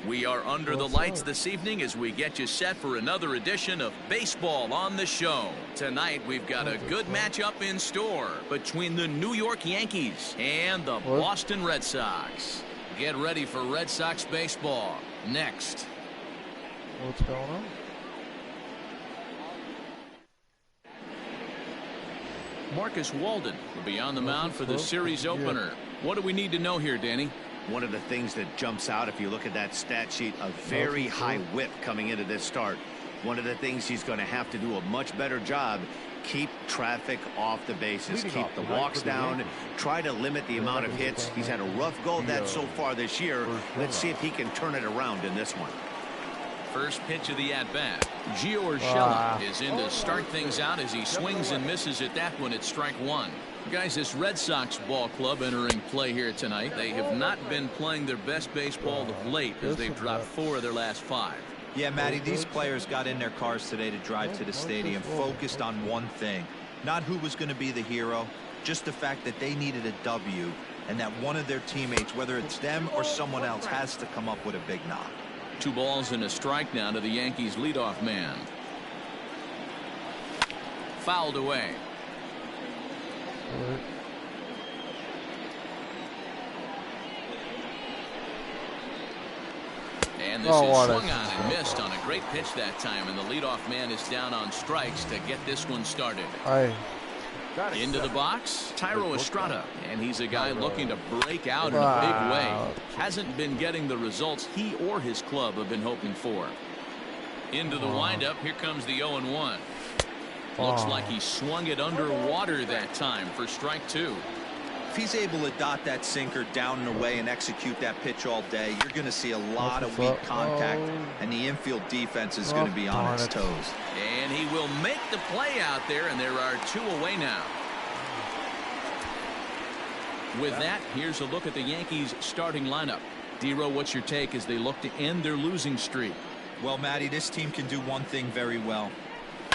We are under the lights this evening as we get you set for another edition of Baseball on the Show. Tonight we've got a good matchup in store between the New York Yankees and the Boston Red Sox. Get ready for Red Sox baseball next. What's going on? Marcus Walden will be on the mound for the series opener. What do we need to know here, Danny? One of the things that jumps out, if you look at that stat sheet, a very high whip coming into this start. One of the things he's going to have to do a much better job, keep traffic off the bases, keep the walks down, try to limit the amount of hits. He's had a rough go of that so far this year. Let's see if he can turn it around in this one. First pitch of the at-bat. Gio Urshela is in to start things out as he swings and misses at that one at strike one. Guys, this Red Sox ball club entering play here tonight. They have not been playing their best baseball of late as they've dropped 4 of their last 5. Yeah, Matty, these players got in their cars today to drive to the stadium focused on one thing. Not who was going to be the hero, just the fact that they needed a W and that one of their teammates, whether it's them or someone else, has to come up with a big knock. 2 balls and a strike now to the Yankees leadoff man. Fouled away. And this is swung on and missed on a great pitch that time, and the leadoff man is down on strikes to get this one started. Into the box, Tyro Estrada, and he's a guy looking to break out in a big way. Hasn't been getting the results he or his club have been hoping for. Into the windup, here comes the 0-1. Looks like he swung it underwater that time for strike 2. If he's able to dot that sinker down and away and execute that pitch all day, you're going to see a lot of weak contact, and the infield defense is going to be on its toes. And he will make the play out there, and there are 2 away now. With that, here's a look at the Yankees starting lineup. Dero, what's your take as they look to end their losing streak? Well, Matty, this team can do one thing very well.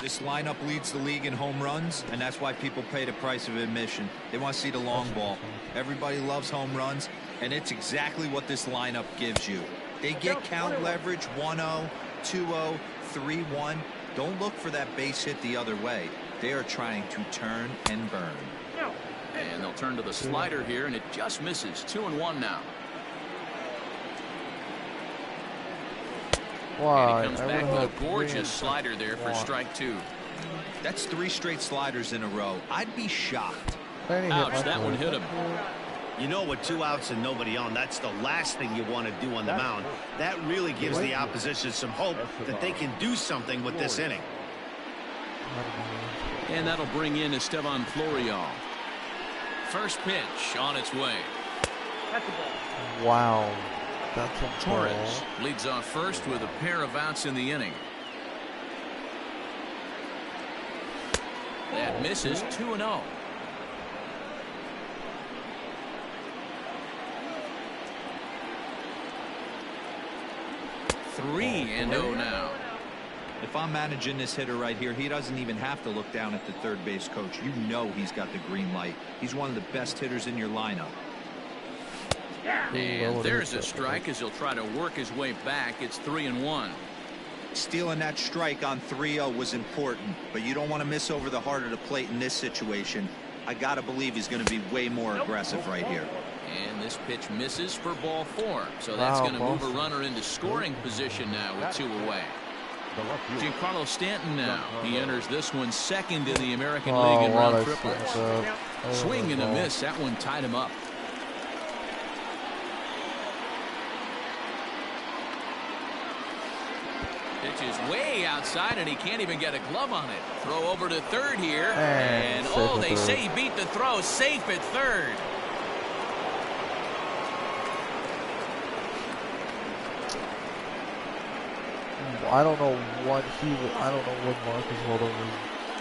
This lineup leads the league in home runs, and that's why people pay the price of admission. They want to see the long ball. Everybody loves home runs, and it's exactly what this lineup gives you. They get count leverage 1-0, 2-0, 3-1. Don't look for that base hit the other way. They are trying to turn and burn. And they'll turn to the slider here, and it just misses. 2-1 now. And he comes back with a gorgeous slider there for strike 2. That's 3 straight sliders in a row. I'd be shocked. Ouch, that one hit him. You know, with 2 outs and nobody on, that's the last thing you want to do on the mound. That really gives the opposition some hope that they can do something with this inning. And that'll bring in Esteban Florial. First pitch on its way. Wow. That's a Torres leads off first with a pair of outs in the inning. That misses. 2-0. Three and 0 now. If I'm managing this hitter right here, he doesn't even have to look down at the third base coach. You know he's got the green light. He's one of the best hitters in your lineup. And there's a strike as he'll try to work his way back. It's 3-1. Stealing that strike on 3-0 was important, but you don't want to miss over the heart of the plate in this situation. I got to believe he's going to be way more aggressive right here. And this pitch misses for ball 4. So that's going to move a runner into scoring position now with 2 away. Giancarlo Stanton now. He enters this one second in the American League in round triplets. Swing and a miss. That one tied him up. Pitch is way outside, and he can't even get a glove on it. Throw over to third here. And oh, they say he beat the throw. Safe at third. I don't know what Marcus Walden was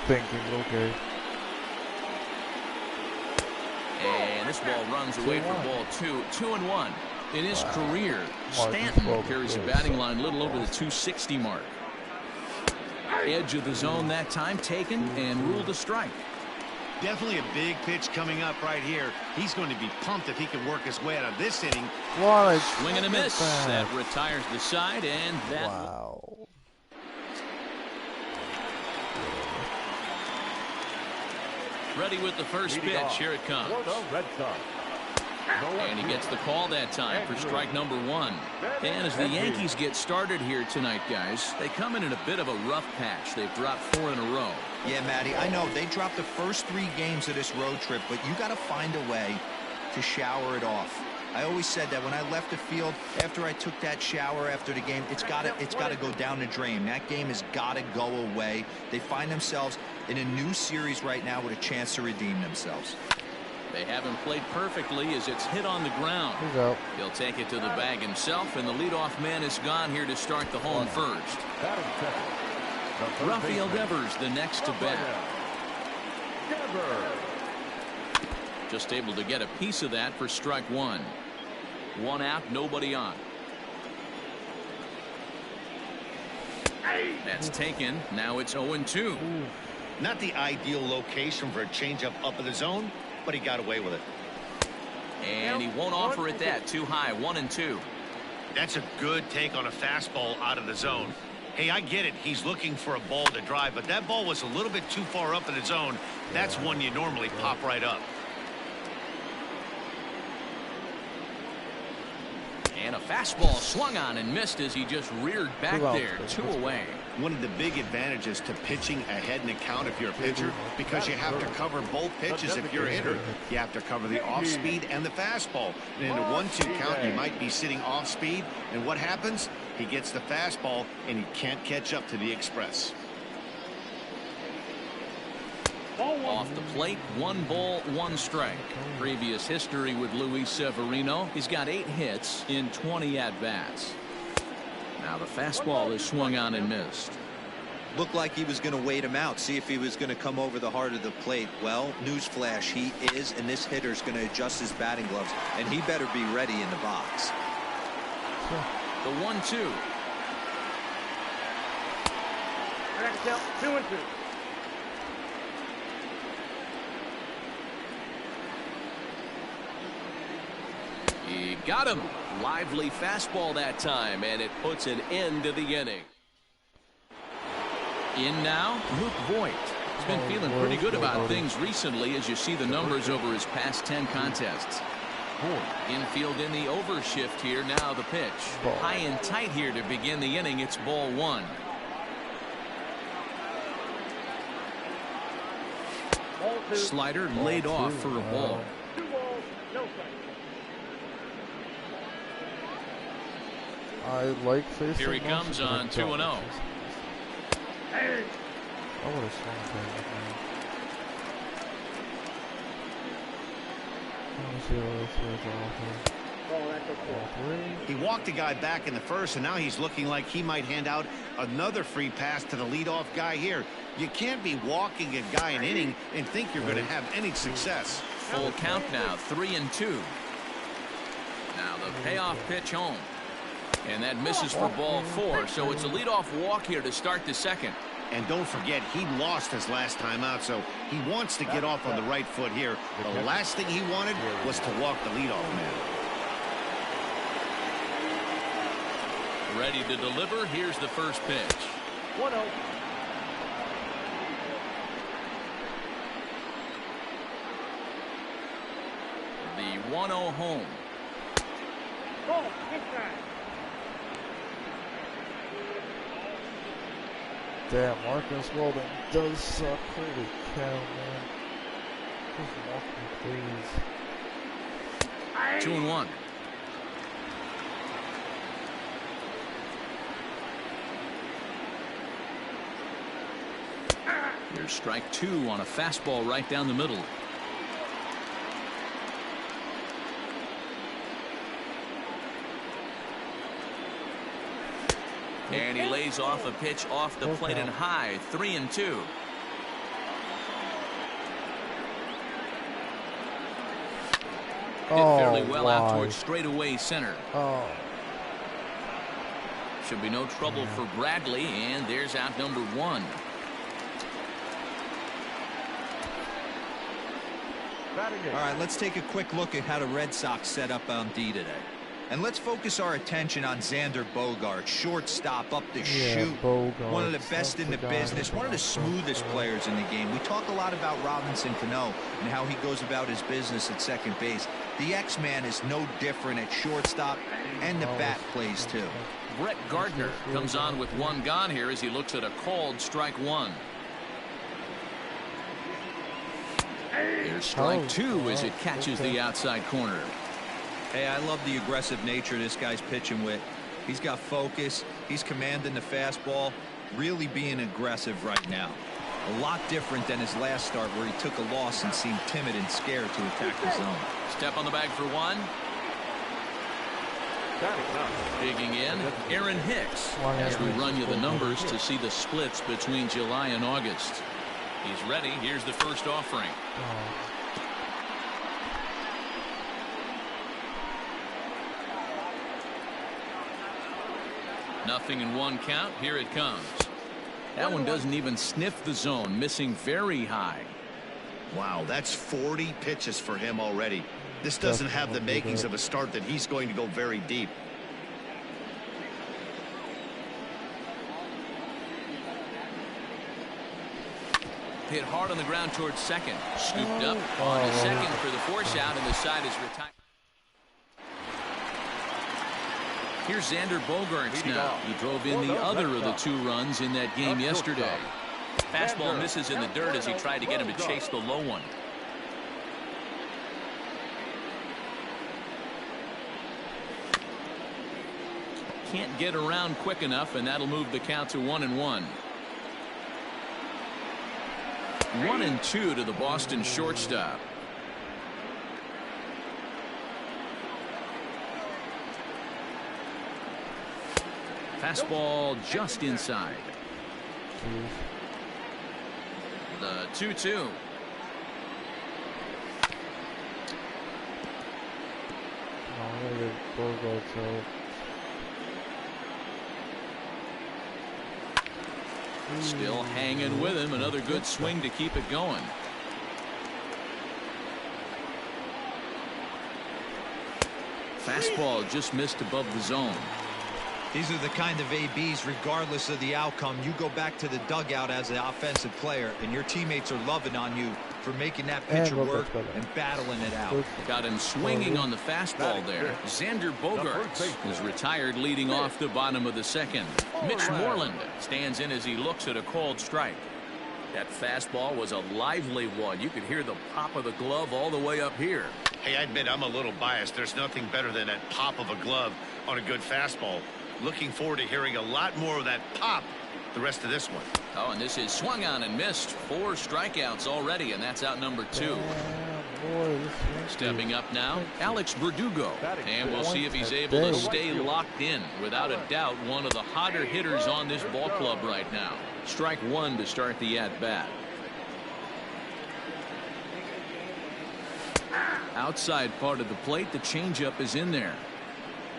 thinking. Okay. And this ball runs away for ball 2. 2-1. In his career, Stanton carries a batting line a little over the 260 mark. Edge of the zone that time taken and ruled a strike. Definitely a big pitch coming up right here. He's going to be pumped if he can work his way out of this inning. What a swing and a miss. That retires the side, and that. Wow. Ready with the first pitch. Here it comes. And he gets the call that time for strike number 1. And as the Yankees get started here tonight, guys, they come in a bit of a rough patch. They've dropped 4 in a row. Yeah, Matty, I know they dropped the first 3 games of this road trip, but you got to find a way to shower it off. I always said that when I left the field after I took that shower after the game, it's got to go down the drain. That game has got to go away. They find themselves in a new series right now with a chance to redeem themselves. They haven't played perfectly as it's hit on the ground. He'll take it to the bag himself, and the leadoff man is gone here to start the home first. Rafael Devers, the next to bat. Just able to get a piece of that for strike 1. 1 out, nobody on. That's taken. Now it's 0-2. Not the ideal location for a changeup up in the zone, but he got away with it. And he won't offer it that. Too high. 1-2. That's a good take on a fastball out of the zone. Hey, I get it. He's looking for a ball to drive, but that ball was a little bit too far up in the zone. That's one you normally pop right up. And a fastball swung on and missed as he just reared back there. 2 away. One of the big advantages to pitching ahead in the count if you're a pitcher, because you have to cover both pitches if you're a hitter. You have to cover the off speed and the fastball. And in a 1-2 count, you might be sitting off speed. And what happens? He gets the fastball, and he can't catch up to the express. Off the plate, 1 ball, 1 strike. Previous history with Luis Severino. He's got 8 hits in 20 at-bats. Now the fastball is swung on and missed. Looked like he was going to wait him out, see if he was going to come over the heart of the plate. Well, newsflash, he is, and this hitter's going to adjust his batting gloves, and he better be ready in the box. The 1-2. 2-2. He got him. Lively fastball that time, and it puts an end to the inning. In now, Luke Voigt. He's been feeling pretty good about things recently as you see the numbers over his past 10 contests. Infield in the overshift here. Now the pitch. High and tight here to begin the inning. It's ball 1. Slider laid off for a ball. 2 balls, no strikes. I like facing. Here he comes on 2-0. I would have swung that. He walked a guy back in the first, and now he's looking like he might hand out another free pass to the leadoff guy here. You can't be walking a guy an inning and think you're going to have any success. Full count now, 3-2. Now the payoff pitch home. And that misses for ball 4, so it's a leadoff walk here to start the second. And don't forget, he lost his last time out, so he wants to get off on the right foot here. The last thing he wanted was to walk the leadoff man. Ready to deliver. Here's the first pitch. 1-0. The 1-0 home. Ball, inside. Damn, Marcus Weldon does suck. Holy cow, man. Just walk me, please. 2-1. Here's strike 2 on a fastball right down the middle. And he lays off a pitch off the plate and high. 3-2. Hit fairly well out towards straightaway center. Should be no trouble for Bradley, and there's out number 1. All right, let's take a quick look at how the Red Sox set up on D today. And let's focus our attention on Xander Bogaerts, shortstop up the chute. Bogaerts. One of the best in the business, one of the smoothest players in the game. We talk a lot about Robinson Cano and how he goes about his business at second base. The X-Man is no different at shortstop, and the bat plays too. Brett Gardner comes on with one gone here as he looks at a called strike one. Here's strike two as it catches the outside corner. Hey, I love the aggressive nature this guy's pitching with. He's got focus. He's commanding the fastball, really being aggressive right now. A lot different than his last start where he took a loss and seemed timid and scared to attack the zone. Step on the bag for one. Digging in, Aaron Hicks, as we run you the numbers to see the splits between July and August. He's ready. Here's the first offering. Nothing in one count. Here it comes. That one doesn't even sniff the zone, missing very high. Wow, that's 40 pitches for him already. This doesn't have the makings of a start that he's going to go very deep. Hit hard on the ground towards second. Scooped up on to second for the force out, and the side is retired. Here's Xander Bogaerts now. He drove in the other of the two runs in that game yesterday. Fastball misses in the dirt as he tried to get him to chase the low one. Can't get around quick enough, and that'll move the count to 1-1. 1-2 to the Boston shortstop. Fastball just inside. The 2-2. Still hanging with him. Another good swing to keep it going. Fastball just missed above the zone. These are the kind of ABs, regardless of the outcome. You go back to the dugout as an offensive player, and your teammates are loving on you for making that pitcher work and battling it out. Got him swinging on the fastball there. Xander Bogaerts is retired leading off the bottom of the second. Mitch Moreland stands in as he looks at a called strike. That fastball was a lively one. You could hear the pop of the glove all the way up here. Hey, I admit I'm a little biased. There's nothing better than that pop of a glove on a good fastball. Looking forward to hearing a lot more of that pop the rest of this one. Oh, and this is swung on and missed. 4 strikeouts already, and that's out number 2. Stepping up now, Alex Verdugo. And we'll see if he's able to stay locked in. Without a doubt, one of the hotter hitters on this ball club right now. Strike 1 to start the at-bat. Outside part of the plate, the changeup is in there.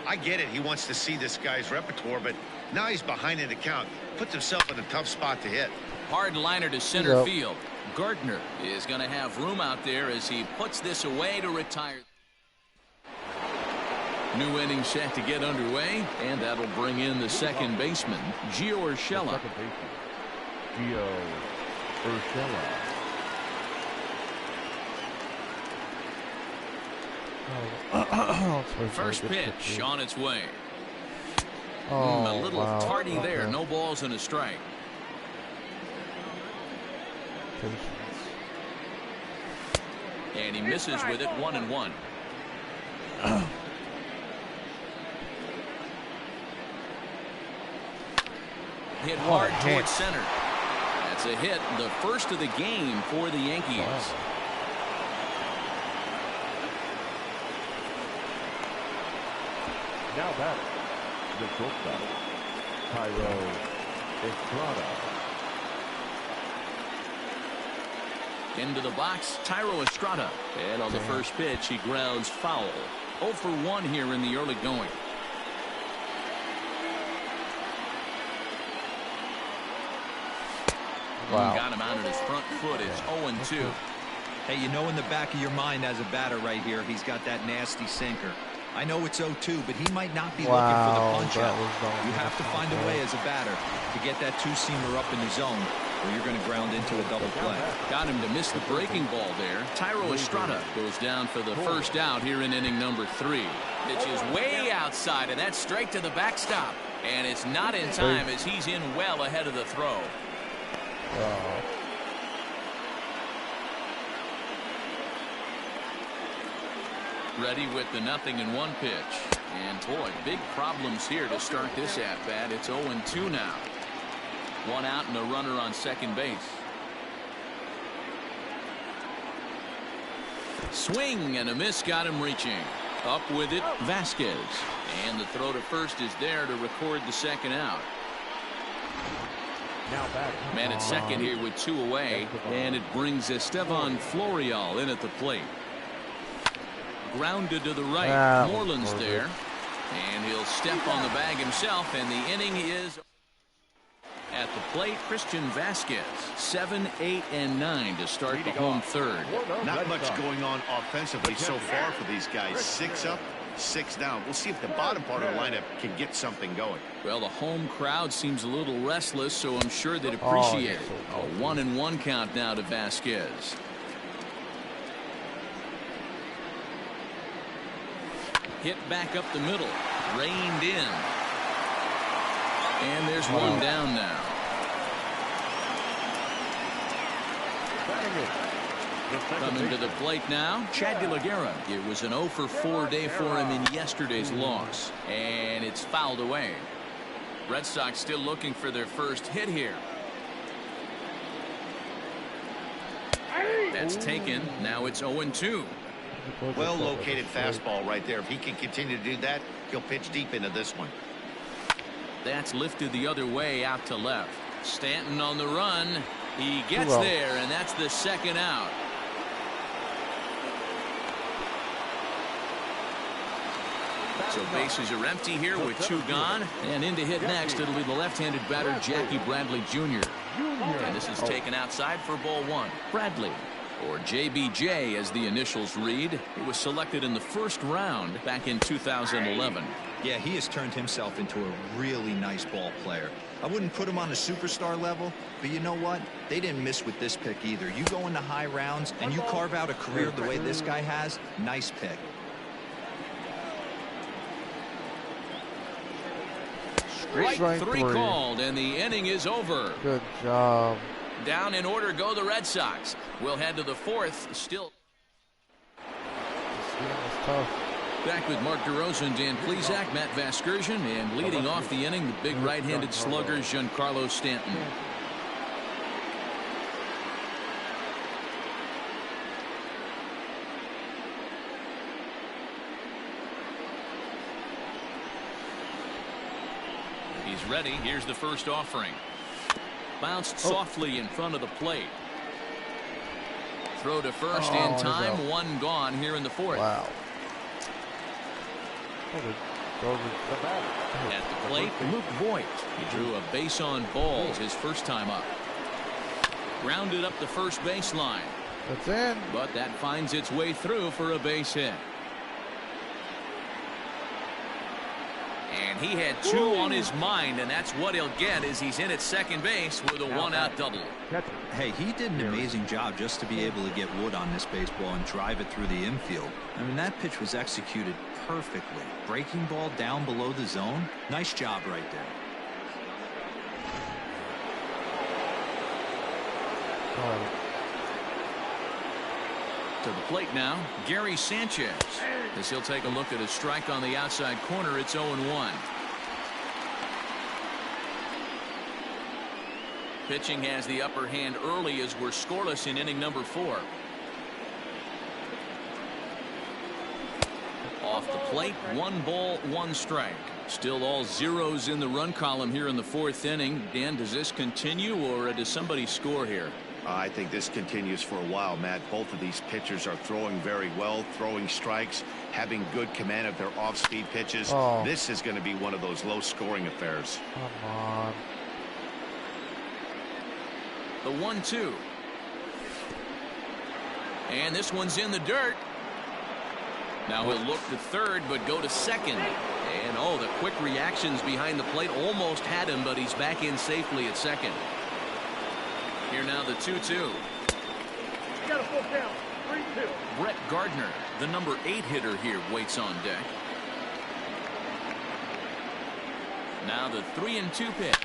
I get it. He wants to see this guy's repertoire, but now he's behind in the count. Puts himself in a tough spot to hit. Hard liner to center field. Gardner is going to have room out there as he puts this away to retire. New inning set to get underway, and that'll bring in the second baseman, Gio Urshela. Gio Urshela. First pitch on its way. A little tardy there. No balls and a strike. And he misses with it. 1-1. Hit hard towards center. That's a hit. The first of the game for the Yankees. Now back, the shortstop, Estrada. Into the box, Tyro Estrada. And on the first pitch, he grounds foul. 0 for 1 here in the early going. Got him out at his front foot. It's 0-2. Hey, you know in the back of your mind as a batter right here, he's got that nasty sinker. I know it's 0-2, but he might not be looking for the punch out. You have to find a way as a batter to get that two-seamer up in the zone, or you're going to ground into a double play. Got him to miss the breaking ball there. Thairo Estrada goes down for the first out here in inning number 3. Pitch is way outside, and that's straight to the backstop. And it's not in time as he's in well ahead of the throw. Ready with the 0-1 pitch. And boy, big problems here to start this at-bat. It's 0-2 now. 1 out and a runner on second base. Swing and a miss got him reaching. Up with it, Vasquez. And the throw to first is there to record the second out. Man at second here with 2 away. And it brings Estevan Florial in at the plate. Grounded to the right. Moreland's there. And he'll step on the bag himself. And the inning is at the plate. Christian Vasquez. 7, 8, and 9 to start the home third. Not much going on offensively so far for these guys. 6 up, 6 down. We'll see if the bottom part of the lineup can get something going. Well, the home crowd seems a little restless, so I'm sure they'd appreciate it. A 1-1 count now to Vasquez. Hit back up the middle. Reined in. And there's one down now. Coming to the plate now, Chad De La Guerra. It was an 0-for-4 day for him in yesterday's loss. And it's fouled away. Red Sox still looking for their first hit here. That's taken. Now it's 0-2. Well located fastball right there. If he can continue to do that, he'll pitch deep into this one. That's lifted the other way out to left. Stanton on the run. He gets there, and that's the second out. So bases are empty here with 2 gone. And in to hit next, it'll be the left-handed batter, Jackie Bradley Jr. And this is taken outside for ball 1. Bradley, or JBJ as the initials read. He was selected in the first round back in 2011. Yeah, he has turned himself into a really nice ball player. I wouldn't put him on a superstar level, but you know what? They didn't miss with this pick either. You go into high rounds and you carve out a career the way this guy has. Nice pick. Strike 3 called, and the inning is over. Good job. Down in order go the Red Sox. We'll head to the 4th. Still. Back with Mark DeRosa, Dan Plesac, Matt Vasgersian, and leading off the inning, the big right-handed slugger, Giancarlo Stanton. He's ready. Here's the first offering. Bounced softly in front of the plate. Throw to first in time. 1 gone here in the 4th. Wow. At the plate, Luke Voigt. He drew a base on balls his first time up. Grounded up the first baseline. That's in. But that finds its way through for a base hit. And he had 2 on his mind, and that's what he'll get as he's in at second base with a 1-out double. Hey, he did an amazing job just to be able to get wood on this baseball and drive it through the infield. I mean, that pitch was executed perfectly. Breaking ball down below the zone. Nice job right there. To the plate now, Gary Sanchez. As he'll take a look at a strike on the outside corner, it's 0-1. Pitching has the upper hand early as we're scoreless in inning number 4. Off the plate, 1 ball, 1 strike. Still all zeros in the run column here in the 4th inning. Dan, does this continue, or does somebody score here? I think this continues for a while, Matt. Both of these pitchers are throwing very well, throwing strikes, having good command of their off-speed pitches. This is going to be one of those low-scoring affairs. Come on. The 1-2. And this one's in the dirt. Now he'll look to third, but go to second. And, oh, the quick reactions behind the plate almost had him, but he's back in safely at second. Here now the 2-2. Got a full count. 3-2. Brett Gardner, the number 8 hitter here, waits on deck. Now the 3-2 pitch.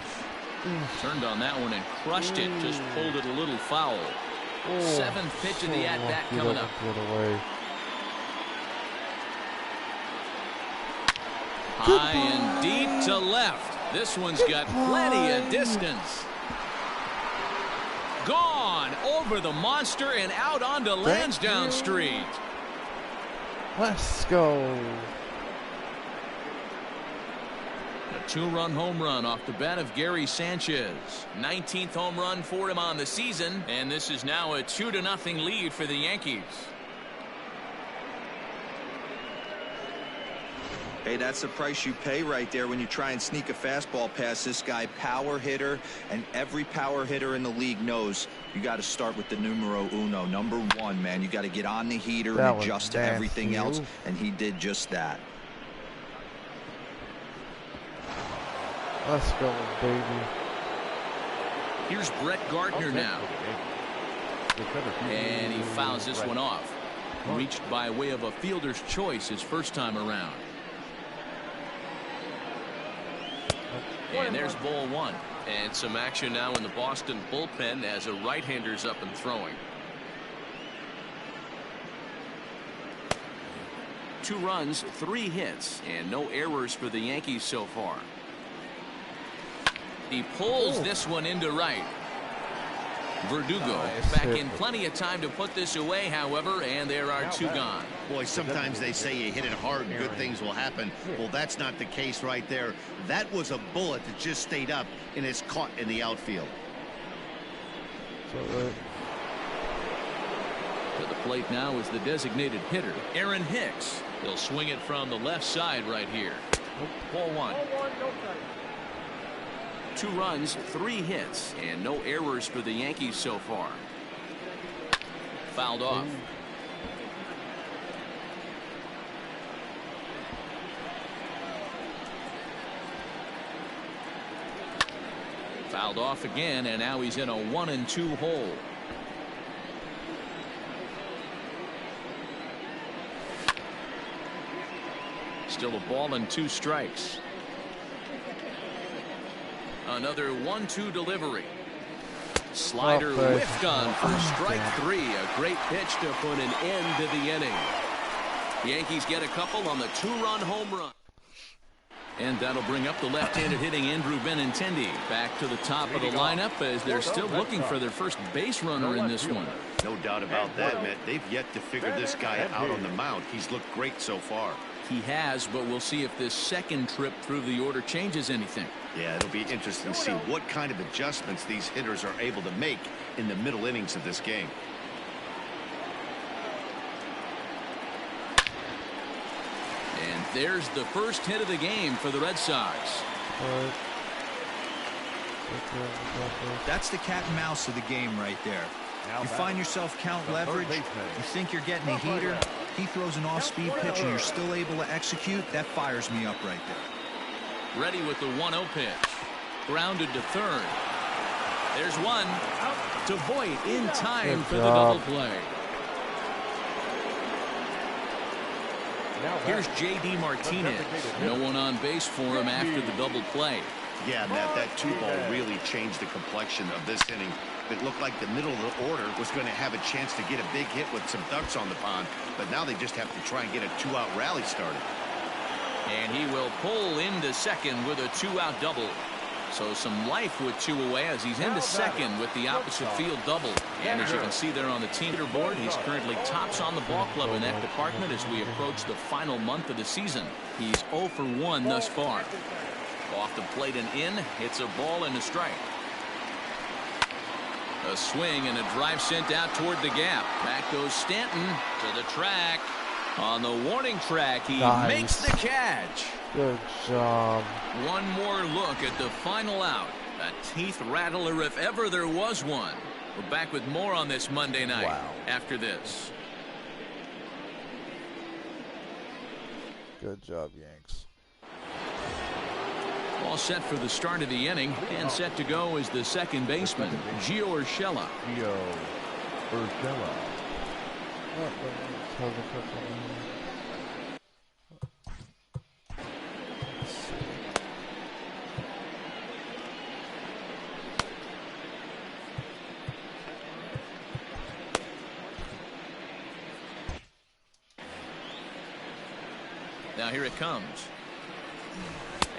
Turned on that one and crushed it. Just pulled it a little foul. 7th pitch of the at-bat coming up. High and deep to left. This one's got plenty of distance. Gone over the monster and out onto Lansdowne Street. Let's go. A 2-run home run off the bat of Gary Sanchez. 19th home run for him on the season, and this is now a 2-0 lead for the Yankees. Hey, that's the price you pay right there when you try and sneak a fastball past this guy. Power hitter, and every power hitter in the league knows you got to start with the numero uno, number 1, man. You got to get on the heater and adjust to everything else, and he did just that. Let's go, baby. Here's Brett Gardner now. And he fouls this one off. Reached by way of a fielder's choice his first time around. And there's ball 1. And some action now in the Boston bullpen as a right-hander's up and throwing. 2 runs, 3 hits, and no errors for the Yankees so far. He pulls this one into right. Verdugo back in plenty of time to put this away, however, and there are 2 gone. Boy, sometimes they say you hit it hard and good things will happen. Well, that's not the case right there. That was a bullet that just stayed up and is caught in the outfield. To the plate now is the designated hitter, Aaron Hicks. He'll swing it from the left side right here. Ball 1. 2 runs, 3 hits, and no errors for the Yankees so far. Fouled off. Fouled off again, and now he's in a 1-2 hole. Still a ball and 2 strikes. Another 1-2 delivery. Slider whiffed on for strike 3. A great pitch to put an end to the inning. The Yankees get a couple on the 2-run home run. And that'll bring up the left-handed hitting Andrew Benintendi back to the top of the lineup as they're still looking for their first base runner in this one. No doubt about that, Matt. They've yet to figure this guy out on the mound. He's looked great so far. He has, but we'll see if this second trip through the order changes anything. Yeah, it'll be interesting to see what kind of adjustments these hitters are able to make in the middle innings of this game. And there's the first hit of the game for the Red Sox. That's the cat and mouse of the game right there. You find yourself count leverage, you think you're getting a heater, he throws an off-speed pitch and you're still able to execute. That fires me up right there. Ready with the 1-0 pitch. Grounded to third. There's one to Voit in time for the double play. Here's J.D. Martinez. No one on base for him after the double play. Yeah, Matt, that 2-ball really changed the complexion of this inning. It looked like the middle of the order was going to have a chance to get a big hit with some ducks on the pond, but now they just have to try and get a 2-out rally started. And he will pull into second with a 2-out double. So some life with 2 away as he's into second with the opposite field double. And as you can see there on the team leaderboard, he's currently tops on the ball club in that department as we approach the final month of the season. He's 0 for 1 thus far. Off the plate and in, hits a ball and a strike. A swing and a drive sent out toward the gap. Back goes Stanton to the track. On the warning track, he makes the catch. Good job. One more look at the final out. A teeth rattler if ever there was one. We're back with more on this Monday night after this. Good job, Yanks. All set for the start of the inning, and set to go is the second baseman, Gio Urshela. Now here it comes.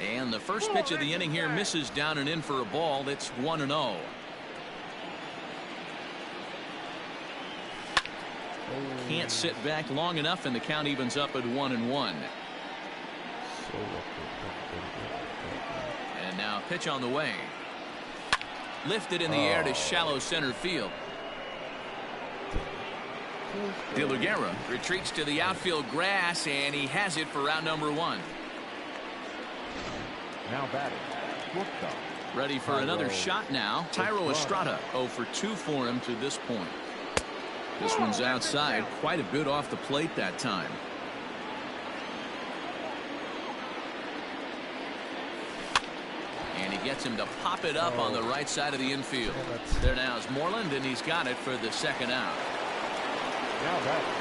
And the first pitch of the inning here misses down and in for a ball. It's 1-0. Can't sit back long enough, and the count evens up at 1-1. And now pitch on the way. Lifted in the air to shallow center field. De La Guerra retreats to the outfield grass, and he has it for round number 1. Now batting. Ready for another shot now. Thairo Estrada 0 for 2 for him to this point. This one's outside, quite a bit off the plate that time. And he gets him to pop it up on the right side of the infield. There now is Moreland, and he's got it for the second out.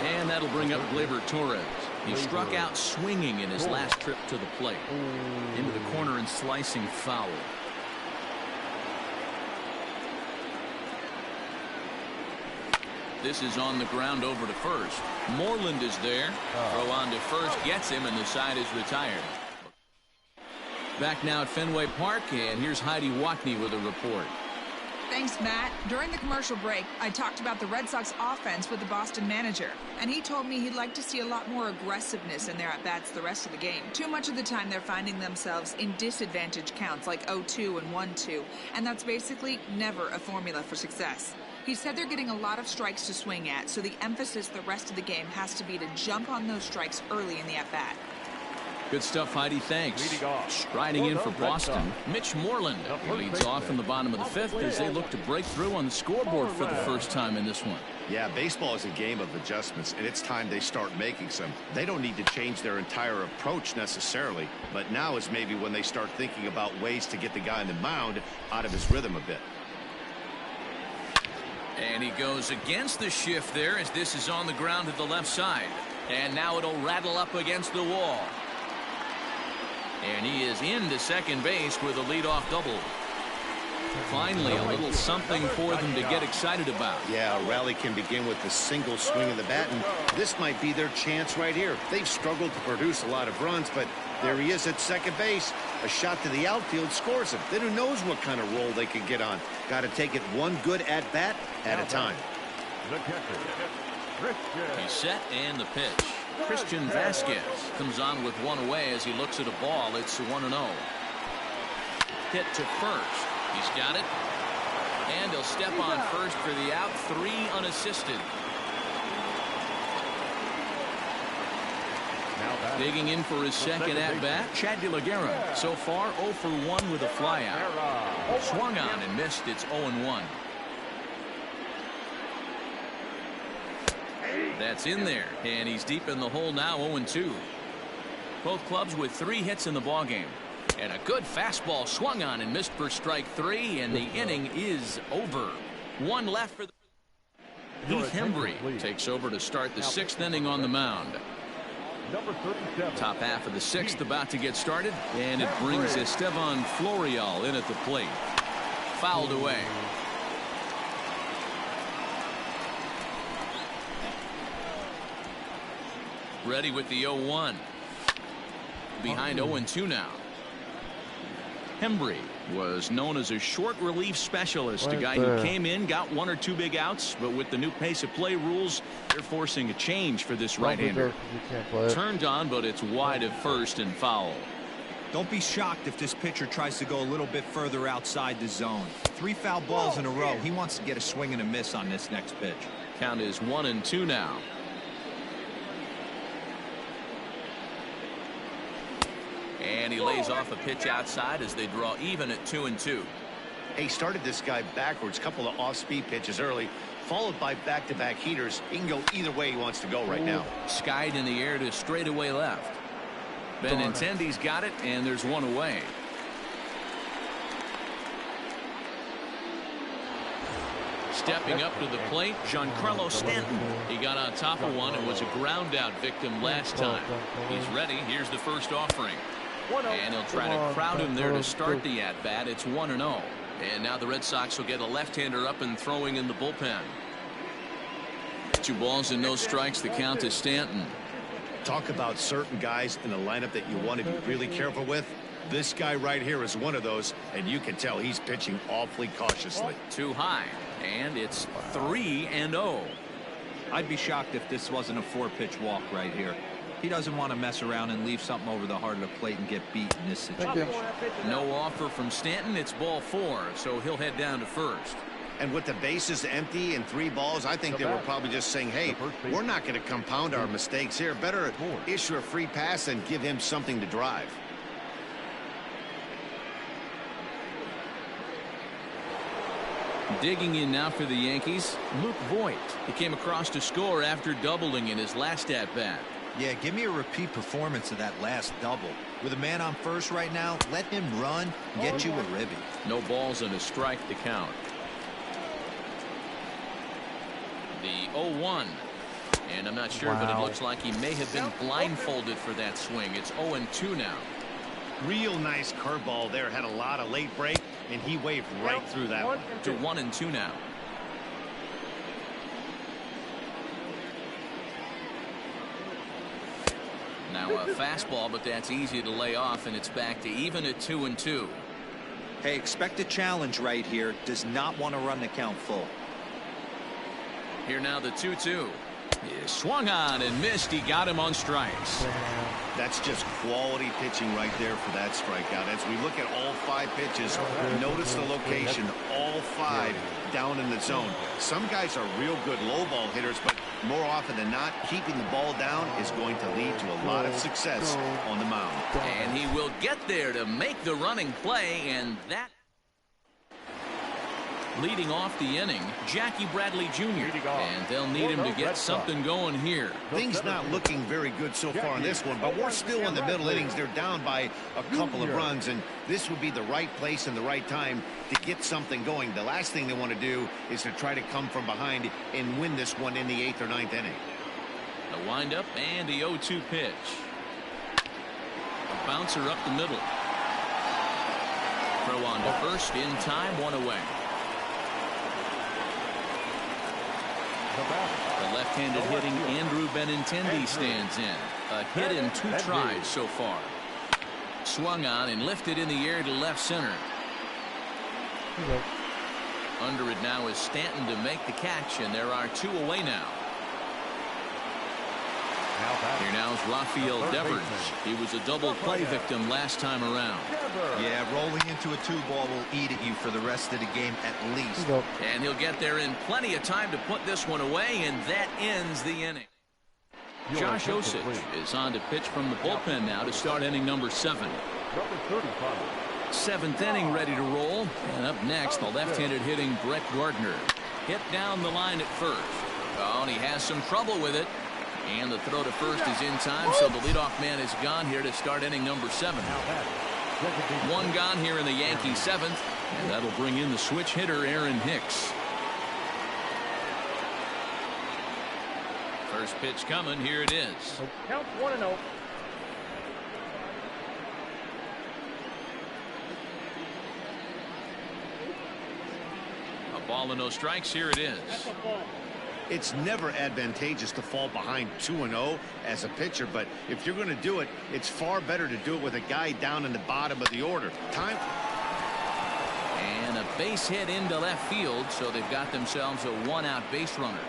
And that'll bring up Gleyber Torres. He struck out swinging in his last trip to the plate. Into the corner and slicing foul. This is on the ground over to first. Moreland is there. Throw on to first, gets him, and the side is retired. Back now at Fenway Park, and here's Heidi Watney with a report. Thanks, Matt. During the commercial break, I talked about the Red Sox offense with the Boston manager, and he told me he'd like to see a lot more aggressiveness in their at-bats the rest of the game. Too much of the time they're finding themselves in disadvantage counts like 0-2 and 1-2, and that's basically never a formula for success. He said they're getting a lot of strikes to swing at, so the emphasis the rest of the game has to be to jump on those strikes early in the at-bat. Good stuff, Heidi. Thanks. Striding in for Boston, Mitch Moreland. He leads off in the bottom of the 5th as they look to break through on the scoreboard for the first time in this one. Yeah, baseball is a game of adjustments, and it's time they start making some. They don't need to change their entire approach necessarily, but now is maybe when they start thinking about ways to get the guy on the mound out of his rhythm a bit. And he goes against the shift there as this is on the ground to the left side. And now it'll rattle up against the wall. And he is into second base with a leadoff double. Finally, a little something for them to get excited about. Yeah, a rally can begin with a single swing of the bat, and this might be their chance right here. They've struggled to produce a lot of runs, but there he is at second base. A shot to the outfield scores him. Then who knows what kind of roll they could get on. Got to take it one good at-bat at a time. He's set, and the pitch. Christian Vasquez comes on with one away as he looks at a ball. It's 1-0. Hit to first. He's got it. And he'll step on first for the out. 3 unassisted. Digging in for his second at-bat, Chad De La Guerra. So far, 0 for 1 with a flyout. Swung on and missed. It's 0-1. That's in there, and he's deep in the hole now, 0-2. Both clubs with 3 hits in the ballgame. And a good fastball swung on and missed for strike 3, and the inning is over. 1 left for the... Heath Hembry takes over to start the 6th inning on the mound. Top half of the 6th about to get started, and it brings Esteban Florial in at the plate. Fouled away. Ready with the 0-1. Behind 0-2 now. Hembry was known as a short relief specialist, a guy who came in, got 1 or 2 big outs, but with the new pace of play rules, they're forcing a change for this right-hander. Turned on, but it's wide at first and foul. Don't be shocked if this pitcher tries to go a little bit further outside the zone. 3 foul balls in a row. He wants to get a swing and a miss on this next pitch. Count is 1-2 now. And he lays off a pitch outside as they draw even at 2-2. He started this guy backwards, couple of off-speed pitches early, followed by back-to-back heaters. He can go either way he wants to go right now. Skied in the air to straightaway left. Benintendi's got it, and there's one away. Stepping up to the plate, Giancarlo Stanton. He got on top of one and was a ground out victim last time. He's ready. Here's the first offering. And he'll try to crowd him there to start the at-bat. It's 1-0. And now the Red Sox will get a left-hander up and throwing in the bullpen. 2 balls and no strikes. The count to Stanton. Talk about certain guys in the lineup that you want to be really careful with. This guy right here is one of those, and you can tell he's pitching awfully cautiously. Too high, and it's 3-0. I'd be shocked if this wasn't a 4-pitch walk right here. He doesn't want to mess around and leave something over the heart of the plate and get beat in this situation. No offer from Stanton. It's ball 4, so he'll head down to first. And with the bases empty and 3 balls, I think they were probably just saying, hey, we're not going to compound our mistakes here. Better issue a free pass and give him something to drive. Digging in now for the Yankees, Luke Voigt. He came across to score after doubling in his last at-bat. Yeah, give me a repeat performance of that last double. With a man on first right now, let him run and get you a ribby. No balls and a strike to count. The 0-1. And I'm not sure, but it looks like he may have been blindfolded for that swing. It's 0-2 now. Real nice curveball there. Had a lot of late break, and he waved right through that one. To 1-2 now. Now a fastball, but that's easy to lay off, and it's back to even at 2-2. Hey, expect a challenge right here. Does not want to run the count full. Here now the 2-2. He swung on and missed. He got him on strikes. That's just quality pitching right there for that strikeout. As we look at all 5 pitches, notice the location. All 5 down in the zone. Some guys are real good low ball hitters, but more often than not, keeping the ball down is going to lead to a lot of success on the mound. And he will get there to make the running play, and that leading off the inning, Jackie Bradley Jr. And they'll need him to get something going here. Things not looking very good so far in this one, but we're still in the middle innings. They're down by a couple of runs, and this would be the right place and the right time to get something going. The last thing they want to do is to try to come from behind and win this one in the 8th or 9th inning. The windup and the 0-2 pitch. A bouncer up the middle. Throw on to first in time, 1 away. The left-handed hitting Andrew Benintendi stands in. A hit in 2 tries so far. Swung on and lifted in the air to left center. Under it now is Stanton to make the catch, and there are 2 away now. Here now is Rafael Devers. He was a double play victim last time around. Yeah, rolling into a 2-ball will eat at you for the rest of the game at least. And he'll get there in plenty of time to put this one away, and that ends the inning. Josh Osich is on to pitch from the bullpen now to start inning number 7. 7th inning ready to roll. And up next, the left-handed hitting Brett Gardner. Hit down the line at first. Oh, and he has some trouble with it. And the throw to first is in time, so the leadoff man is gone here to start inning number 7. 1 gone here in the Yankees 7th, and that'll bring in the switch hitter Aaron Hicks. First pitch coming. Here it is. Count 1-0. A ball and no strikes. Here it is. It's never advantageous to fall behind 2-0 as a pitcher, but if you're going to do it, it's far better to do it with a guy down in the bottom of the order. Time. And a base hit into left field, so they've got themselves a 1-out base runner.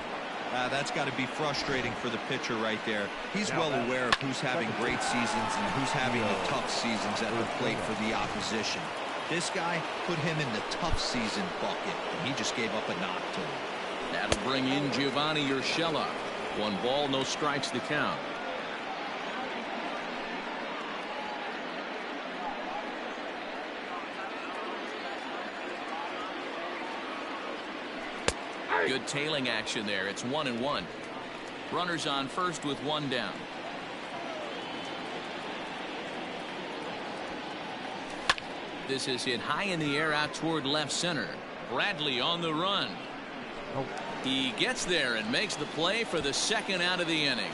That's got to be frustrating for the pitcher right there. He's well aware of who's having great seasons and who's having the tough seasons at the plate for the opposition. This guy put him in the tough season bucket, and he just gave up a knock to him. That'll bring in Giovanni Urshela. 1 ball, no strikes to count. Good tailing action there. It's 1-1. Runners on first with 1 down. This is hit high in the air out toward left center. Bradley on the run. Oh. He gets there and makes the play for the second out of the inning.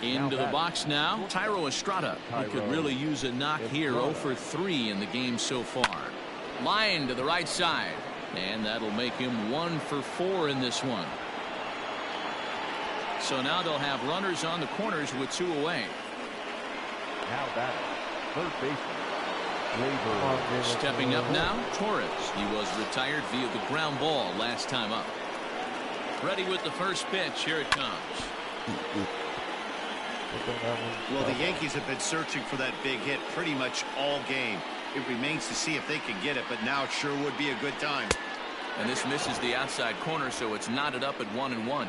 Into the box now, Thairo Estrada. He could really use a knock here. 0 for 3 in the game so far. Line to the right side, and that'll make him 1 for 4 in this one. So now they'll have runners on the corners with 2 away. Now back, third baseman. Stepping up now, Torres. He was retired via the ground ball last time up. Ready with the first pitch. Here it comes. Well, the Yankees have been searching for that big hit pretty much all game. It remains to see if they can get it, but now it sure would be a good time. And this misses the outside corner, so it's knotted up at 1-1.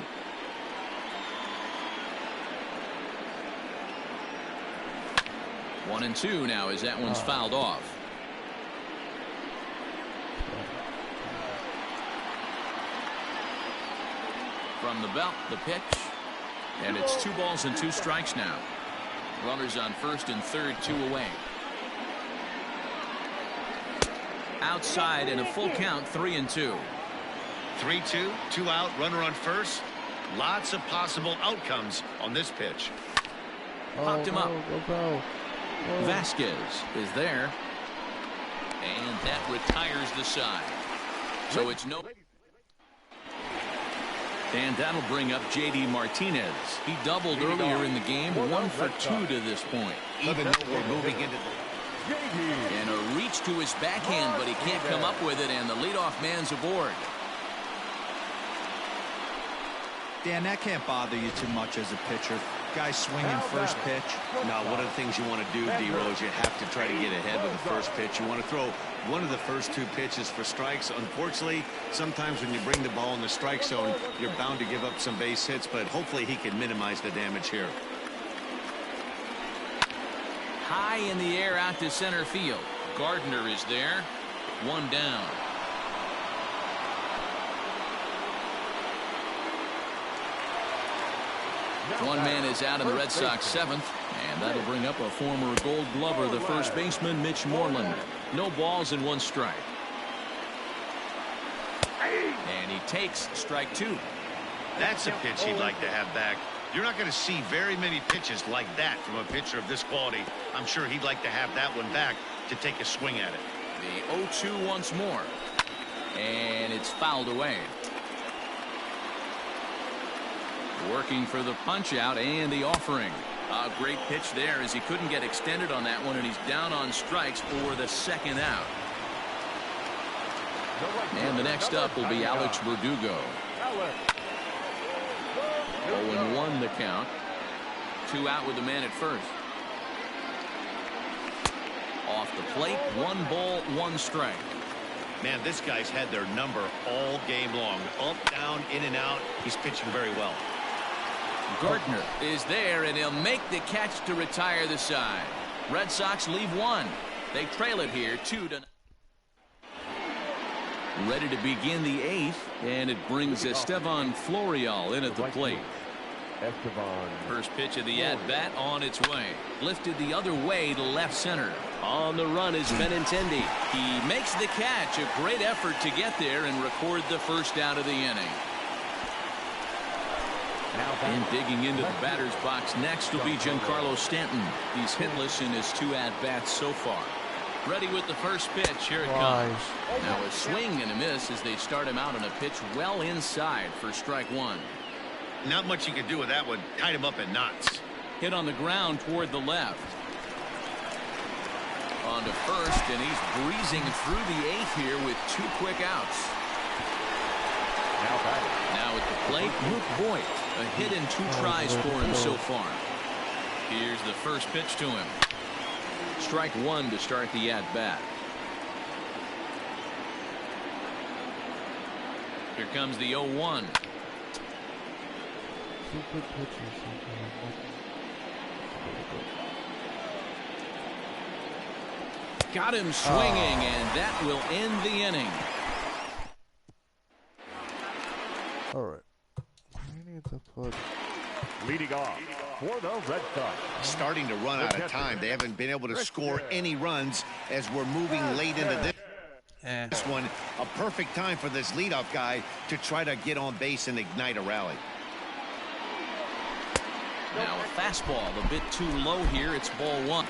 One and two now as that one's fouled off. From the belt, the pitch. And it's 2 balls and 2 strikes now. Runners on first and third, 2 away. Outside and a full count, 3-2. 3-2, 2 out, runner on first. Lots of possible outcomes on this pitch. Popped him up. Vasquez is there. And that retires the side. So it's no. And that'll bring up J.D. Martinez. He doubled earlier in the game. 1 for 2 to this point. Even though we're moving into the... And a reach to his backhand, but he can't come up with it, and the leadoff man's aboard. Dan, that can't bother you too much as a pitcher. Guy swinging first pitch. Now, one of the things you want to do, D-Rose, you have to try to get ahead with the first pitch. You want to throw one of the first 2 pitches for strikes. Unfortunately, sometimes when you bring the ball in the strike zone, you're bound to give up some base hits, but hopefully he can minimize the damage here. High in the air out to center field. Gardner is there. 1 down. One man is out in the Red Sox 7th, and that'll bring up a former Gold Glover, the first baseman, Mitch Moreland. No balls and 1 strike. And he takes strike 2. That's a pitch he'd like to have back. You're not going to see very many pitches like that from a pitcher of this quality. I'm sure he'd like to have that one back to take a swing at it. The 0-2 once more. And it's fouled away. Working for the punch out and the offering. A great pitch there as he couldn't get extended on that one, and he's down on strikes for the second out. And the next up will be Alex Verdugo. 0-1 the count. 2 out with the man at first. Off the plate, 1 ball, 1 strike. Man, this guy's had their number all game long. Up, down, in and out. He's pitching very well. Gardner is there, and he'll make the catch to retire the side. Red Sox leave 1. They trail it here 2-0. Ready to begin the 8th, and it brings Estevan Florial in at the plate. First pitch of the at-bat on its way. Lifted the other way to left center. On the run is Benintendi. He makes the catch. A great effort to get there and record the first out of the inning. And digging into the batter's box next will be Giancarlo Stanton. He's hitless in his 2 at-bats so far. Ready with the first pitch. Here it comes. Now a swing and a miss as they start him out on a pitch well inside for strike 1. Not much you can do with that one. Tied him up in knots. Hit on the ground toward the left. On to first, and he's breezing through the 8th here with 2 quick outs. Now at the plate, Luke Voigt. A hit and 2 tries for him so far. Here's the first pitch to him. Strike 1 to start the at-bat. Here comes the 0-1. Got him swinging, and that will end the inning. All right. We need to put Leading off for the Red Sox. Starting to run out of time. They haven't been able to score any runs as we're moving late into this one. A perfect time for this leadoff guy to try to get on base and ignite a rally. Now a fastball a bit too low here. It's ball one.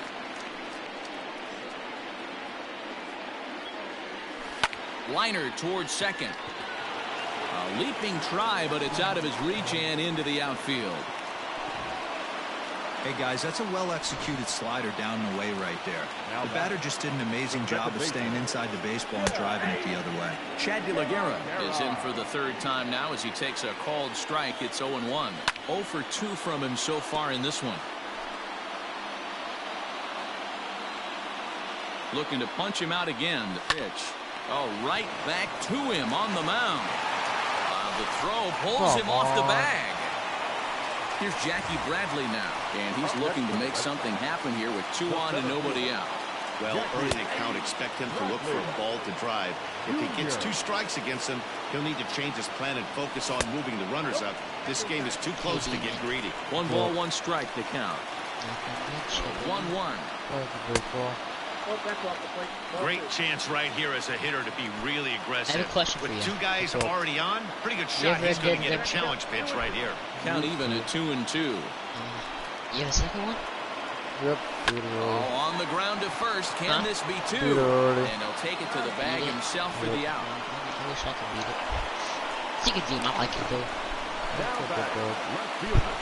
Liner towards second. A leaping try, but it's out of his reach and into the outfield. Hey guys, that's a well-executed slider down and away right there. The batter just did an amazing job of staying inside the baseball and driving it the other way. Chad De La Guerra is in for the third time now as he takes a called strike. It's 0-1. 0 for 2 from him so far in this one. Looking to punch him out again. The pitch. Oh, right back to him on the mound. The throw pulls him off the bag. Here's Jackie Bradley now, and he's looking to make something happen here with 2 on and nobody out. Well, early in the count, expect him to look for a ball to drive. If he gets 2 strikes against him, he'll need to change his plan and focus on moving the runners up. This game is too close to get greedy. 1 ball, 1 strike to count. 1-1. Great chance right here as a hitter to be really aggressive. I have a question With for you. 2 guys already on, pretty good shot. He's going to get a challenge pitch right here. Count even at 2-2. You have a second one? Yep. Oh, on the ground to first. Can this be 2? And he'll take it to the bag himself for the out. I wish I could beat it. I think it's not like it though.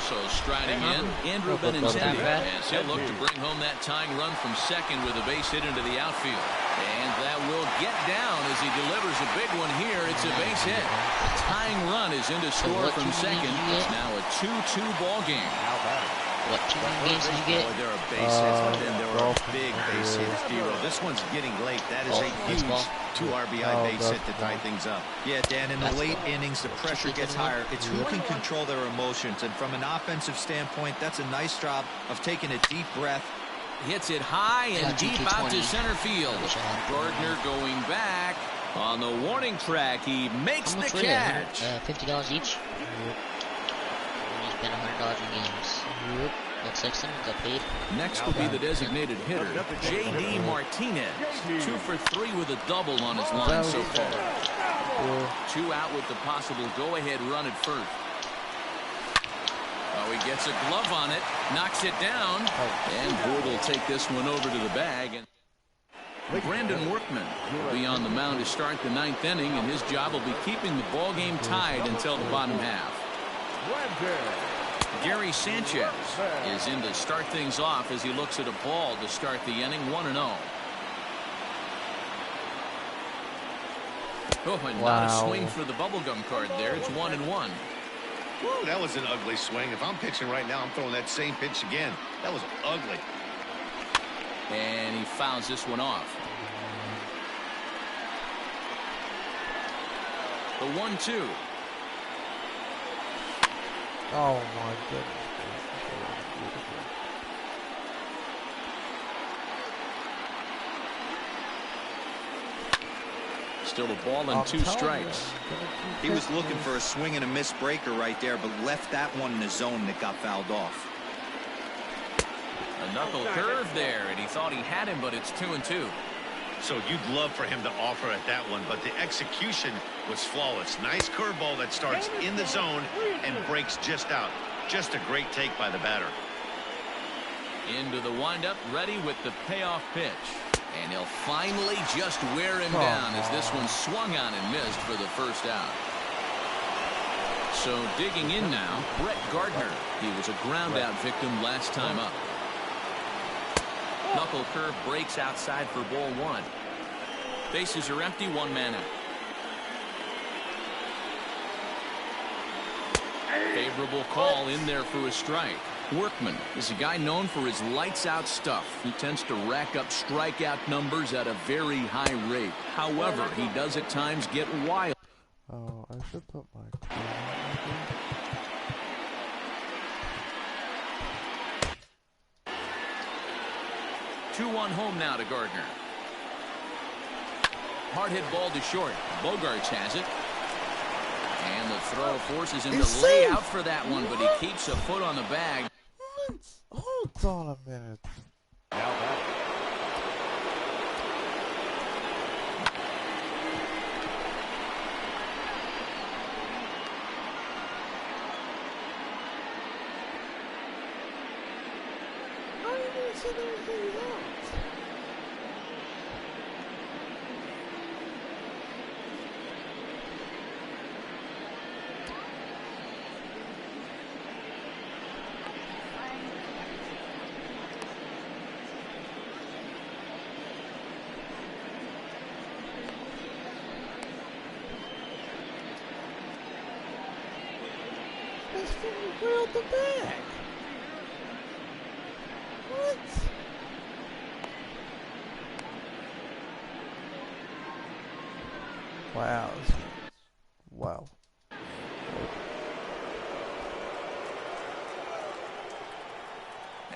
So striding in, Andrew Benintendi as he'll look to bring home that tying run from second with a base hit into the outfield. And that will get down as he delivers a big one here. It's a base hit. The tying run is into score from second. It's now a 2-2 ball game. What 2 games did you get? Boy, there are base hits, but then there are big base hits, D-Roll. This one's getting late. That is a huge 2 RBI base hit to tie things up. Yeah, Dan, in the late innings, the pressure gets higher. It's who can control their emotions. And from an offensive standpoint, that's a nice job of taking a deep breath. Hits it high and deep out to center field. Gardner going back on the warning track. He makes the catch. $50 each. Spend $100 in games. Looks like someone got paid. Next will be the designated hitter, J.D. Martinez. 2 for 3 with a double on his line so far. 2 out with the possible go-ahead run at first. Oh, he gets a glove on it, knocks it down, and Boyd will take this one over to the bag. And Brandon Workman will be on the mound to start the 9th inning, and his job will be keeping the ball game tied until the bottom half. Gary Sanchez is in to start things off as he looks at a ball to start the inning. 1-0. Oh, and not a swing for the bubblegum card there. It's 1-1. Whoa, that was an ugly swing. If I'm pitching right now, I'm throwing that same pitch again. That was ugly. And he fouls this one off. The 1-2. Oh my goodness. Still a ball and 2 strikes. He was looking for a swing and a miss breaker right there, but left that one in the zone that got fouled off. A knuckle curve there, and he thought he had him, but it's 2-2. So you'd love for him to offer at that one, but the execution was flawless. Nice curveball that starts in the zone and breaks just out. Just a great take by the batter. Into the windup, ready with the payoff pitch. And he'll finally just wear him down as this one swung on and missed for the first out. So digging in now, Brett Gardner. He was a ground out victim last time up. Knuckle curve breaks outside for ball 1. Bases are empty, 1 man out. Favorable call in there for a strike. Workman is a guy known for his lights-out stuff. He tends to rack up strikeout numbers at a very high rate. However, he does at times get wild. Oh, I should put my... 2-1 home now to Gardner. Hard hit ball to short. Bogarts has it. And And the throw forces him to lay out for that one, but he keeps a foot on the bag. What? Hold on a minute. Now back. How are you going to send everything out? That's from the real the bag. What? Wow. Wow.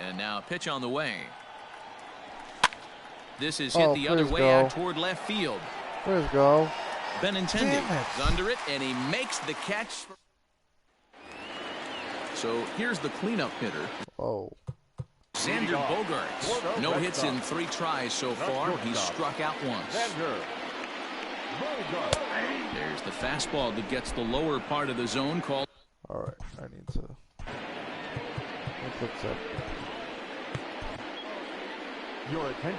And now a pitch on the way. This is hit the other way out toward left field. Where's go? Benintendi is under it, and he makes the catch. So here's the cleanup hitter. Oh. Xander Bogaerts. No hits in 3 tries so far. He's struck out once. There's the fastball that gets the lower part of the zone called. All right, I need to. What's up?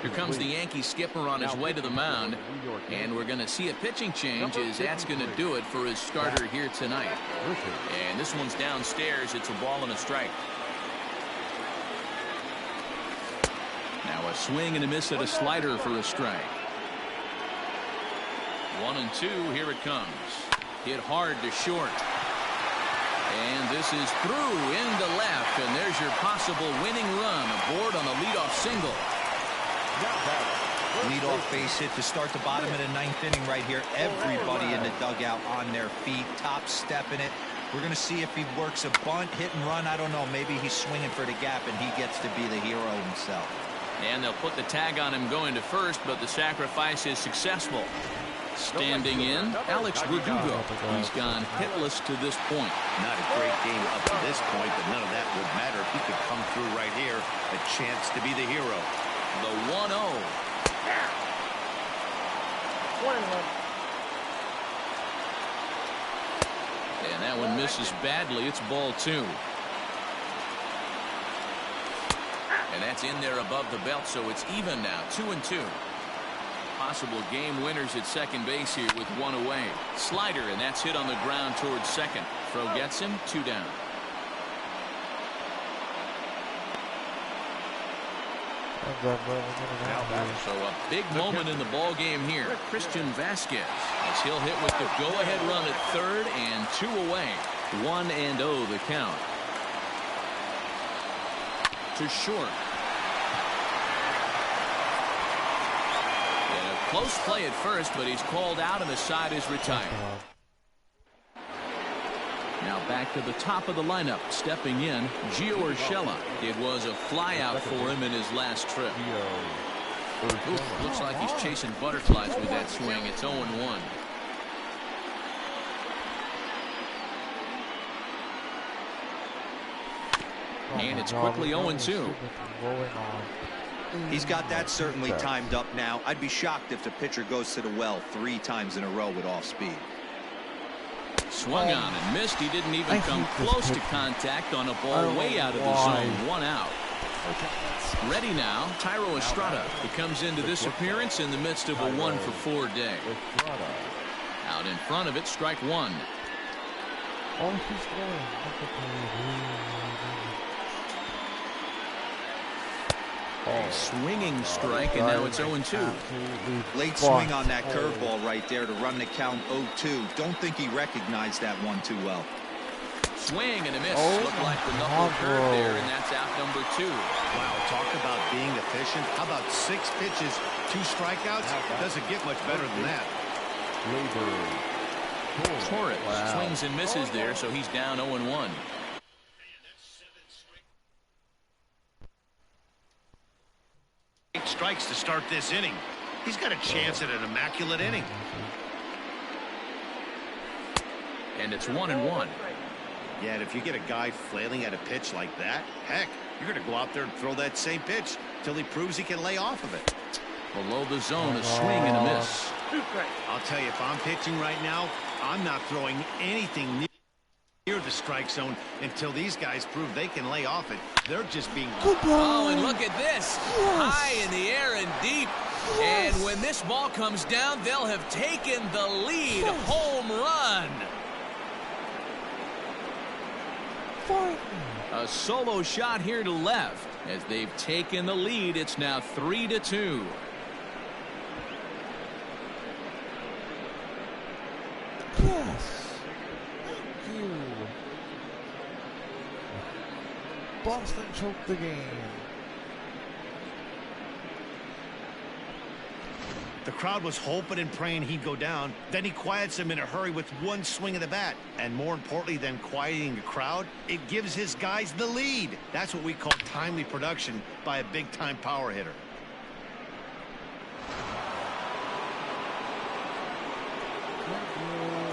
Here comes the Yankee skipper on his way to the mound, and we're going to see a pitching change as that's going to do it for his starter here tonight. And this one's downstairs. It's a ball and a strike. Now a swing and a miss at a slider for a strike. 1-2. Here it comes. Hit hard to short. And this is through into left, and there's your possible winning run aboard on a leadoff single. Leadoff base hit to start the bottom of the 9th inning right here. Everybody in the dugout on their feet, top stepping it. We're going to see if he works a bunt, hit and run. I don't know. Maybe he's swinging for the gap and he gets to be the hero himself. And they'll put the tag on him going to first, but the sacrifice is successful. Standing in, Alex Verdugo. He's gone hitless to this point. Not a great game up to this point, but none of that would matter if he could come through right here. A chance to be the hero. The 1-0. And that one misses badly. It's ball 2. And that's in there above the belt, so it's even now. 2-2. Possible game winners at second base here with 1 away. Slider, and that's hit on the ground towards second. Throw gets him. 2 down. So a big moment in the ball game here. Christian Vasquez, as he'll hit with the go-ahead run at third and 2 away. 1-0 the count. To short. And a close play at first, but he's called out and the side is retired. Now back to the top of the lineup. Stepping in, Gio Urshela. It was a flyout for him in his last trip. Ooh, looks like he's chasing butterflies with that swing. It's 0-1. And it's quickly 0-2. He's got that certainly timed up now. I'd be shocked if the pitcher goes to the well 3 times in a row with off speed. Swung on and missed. He didn't even come close to contact on a ball way out of the zone. 1 out. Ready now, Thairo Estrada. He comes into this appearance in the midst of a 1-for-4 day. Out in front of it, strike 1. A swinging strike, and now it's 0-2. Late swing on that curveball right there to run the count 0-2. Don't think he recognized that one too well. Swing and a miss. Looked like the knuckle curve there, and that's out number 2. Wow, talk about being efficient. How about 6 pitches, 2 strikeouts? Doesn't get much better than that. Torres swings and misses there, so he's down 0-1. Strikes to start this inning. He's got a chance at an immaculate inning. And it's 1-1. Yeah, and if you get a guy flailing at a pitch like that, heck, you're going to go out there and throw that same pitch till he proves he can lay off of it. Below the zone, a swing and a miss. I'll tell you, if I'm pitching right now, I'm not throwing anything near the strike zone until these guys prove they can lay off it. They're just being... Oh, and look at this. High in the air and deep. And when this ball comes down, they'll have taken the lead. Home run. A solo shot here to left. As they've taken the lead, it's now 3-2. Yes. Thank you. Boston choked the game. The crowd was hoping and praying he'd go down. Then he quiets him in a hurry with one swing of the bat. And more importantly than quieting the crowd, it gives his guys the lead. That's what we call timely production by a big-time power hitter.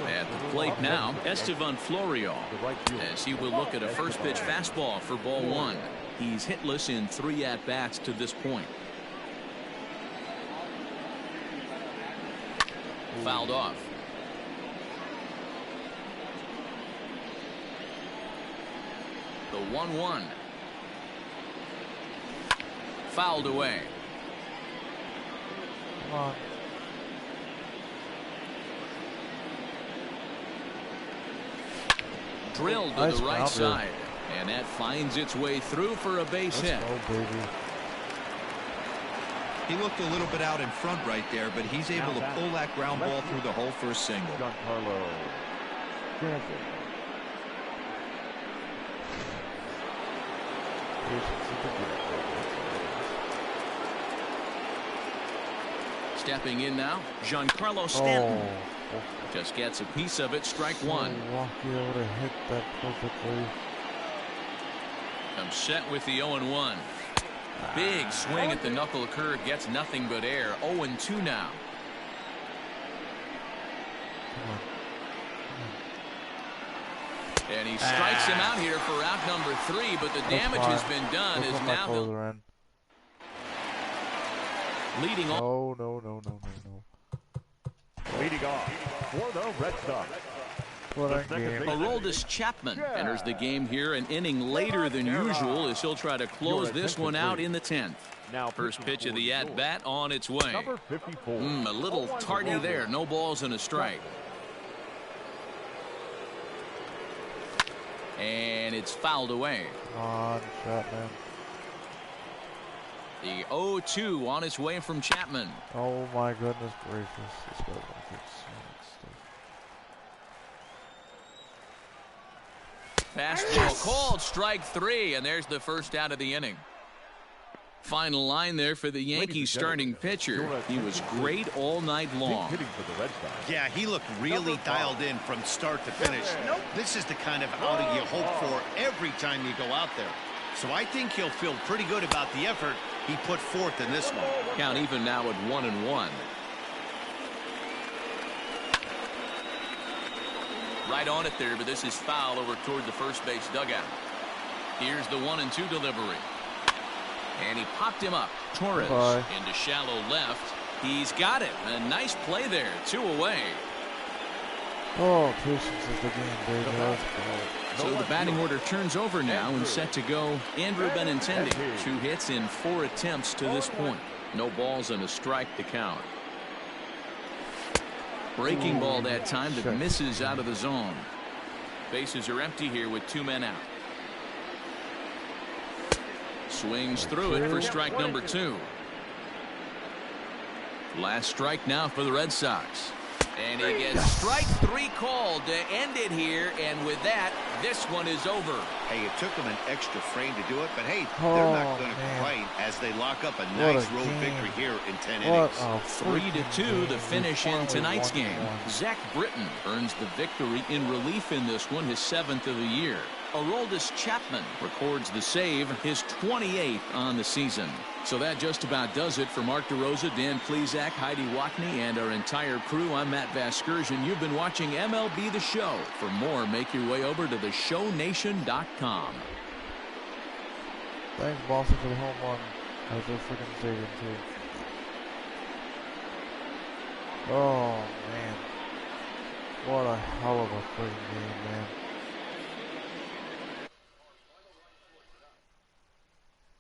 At the plate now, Estevan Florial, as he will look at a first pitch fastball for ball one. He's hitless in 3 at-bats to this point. Fouled off. The 1-1. Fouled away. Come on. Drilled to the right side. And that finds its way through for a base hit. He looked a little bit out in front right there, but he's able to pull that ground ball through the hole for a single. Stepping in now, Giancarlo Stanton. Just gets a piece of it, strike one. Lucky I would have hit that perfectly. Comes set with the 0-1. Big swing at the knuckle curve, gets nothing but air. 0-2 now. And he strikes him out here for out number 3, but the damage has been done. Is now leading off. No. Leading off for the Red Sox. Aroldis Chapman enters the game here an inning later than usual as he'll try to close this one out in the 10th. First pitch of the at-bat on its way. A little tardy there. No balls and a strike. And it's fouled away. Come on, Chapman. The 0-2 on its way from Chapman. Oh my goodness gracious. This guy's gonna fix Fastball called, strike 3, and there's the first out of the inning. Final line there for the Yankees starting pitcher. He was great all night long. Yeah, he looked really dialed in from start to finish. This is the kind of outing you hope for every time you go out there. So I think he'll feel pretty good about the effort he put forth in this one. Count even now at 1-1. Right on it there, but this is foul over toward the first base dugout. Here's the 1-2 delivery. And he popped him up. Torres into shallow left. He's got it. A nice play there. 2 away. Oh, patience is the game, baby. So the batting order turns over now and set to go Andrew Benintendi. 2 hits in 4 attempts to this point. No balls and a strike to count. Breaking ball that time that misses out of the zone. Bases are empty here with 2 men out. Swings through it for strike number 2. Last strike now for the Red Sox. And he gets strike 3 called to end it here, and with that, this one is over. Hey, it took them an extra frame to do it, but hey, they're not going to complain as they lock up a nice road victory here in 10 innings. 3-2 to finish in tonight's game. Zach Britton earns the victory in relief in this one, his 7th of the year. Aroldis Chapman records the save, his 28th on the season. So that just about does it for Mark DeRosa, Dan Plesac, Heidi Watney, and our entire crew. I'm Matt Vasgersian. You've been watching MLB The Show. For more, make your way over to theshownation.com. Thanks, Boston, for the home run. As they're freaking stadium, too. Oh, man. What a hell of a freaking game, man.